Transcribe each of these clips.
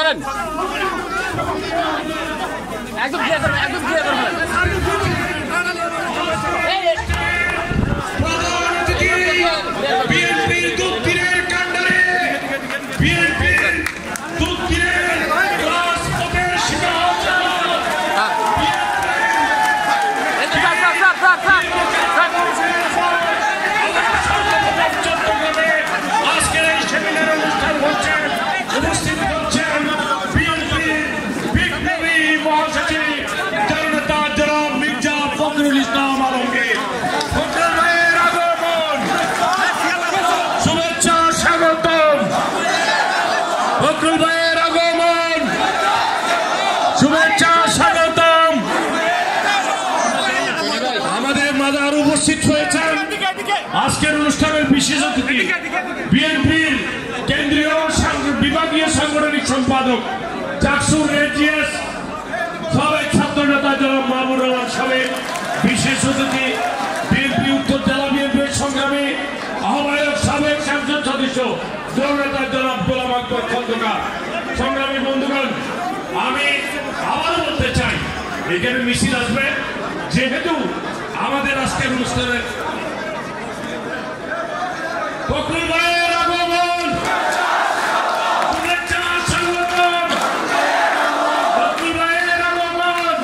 বলেন একদম ক্লিয়ার করবেন একদম ক্লিয়ার করবেন বিএনপির দুধের কাণ্ডারে বিএনপির দুধের রাজপথের শিকার আজকের এই সেমিনার অনুষ্ঠান হচ্ছে উপস্থিত হচ্ছেন বিএনপির বিপ্লবী মহাসচিব জননেতা জনাব মির্জা ফখরুল ইসলাম আলমগীর। ফখরুল ভাইয়ের আগমন, শুভেচ্ছা স্বাগতম। ফখরুল ভাইয়ের আগমন, শুভেচ্ছা স্বাগতম। আমাদের মাঝে আরো উপস্থিত হয়েছেন আজকের অনুষ্ঠানের বিশেষ অতিথি বিএনপির কেন্দ্রীয় বিভাগীয় সাংগঠনিক সম্পাদক চাকসুর রেজিয়াস, সাবেক ছাত্র নেতা জনাব মাহবুব রহমান সাবেক, বিশেষ অতিথি বিএনপি উত্তর জেলা বিএনপির সংগ্রামী আহ্বায়ক সাবেক সংসদ সদস্য জননেতা জনাব গোলাম আকবর খন্দকার। সংগ্রামী বন্ধুগণ, আমি আবার বলতে চাই এখানে মিছিল আসবে, যেহেতু আমাদের আজকের অনুষ্ঠানের ফখরুল ভাইয়ের আগমন, শুভেচ্ছা স্বাগতম। ফখরুল ভাইয়ের আগমন,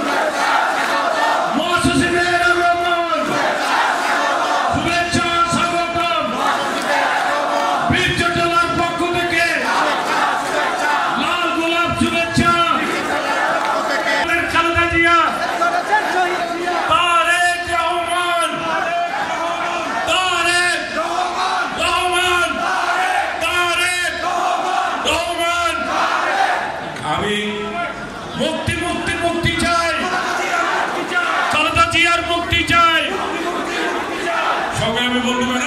মহাসচিবের আগমন, শুভেচ্ছা স্বাগতম। বীর্য জেলার পক্ষ থেকে লাল গোলাপ শুভেচ্ছা। খালেদা জিয়া, তারেক রহমান, তারেক রহমান, তারেক রহমান। আমি মুক্তি মুক্তি মুক্তি চাই, খালেদা জিয়ার মুক্তি চাই। সংগ্রামী বন্ধুগণ,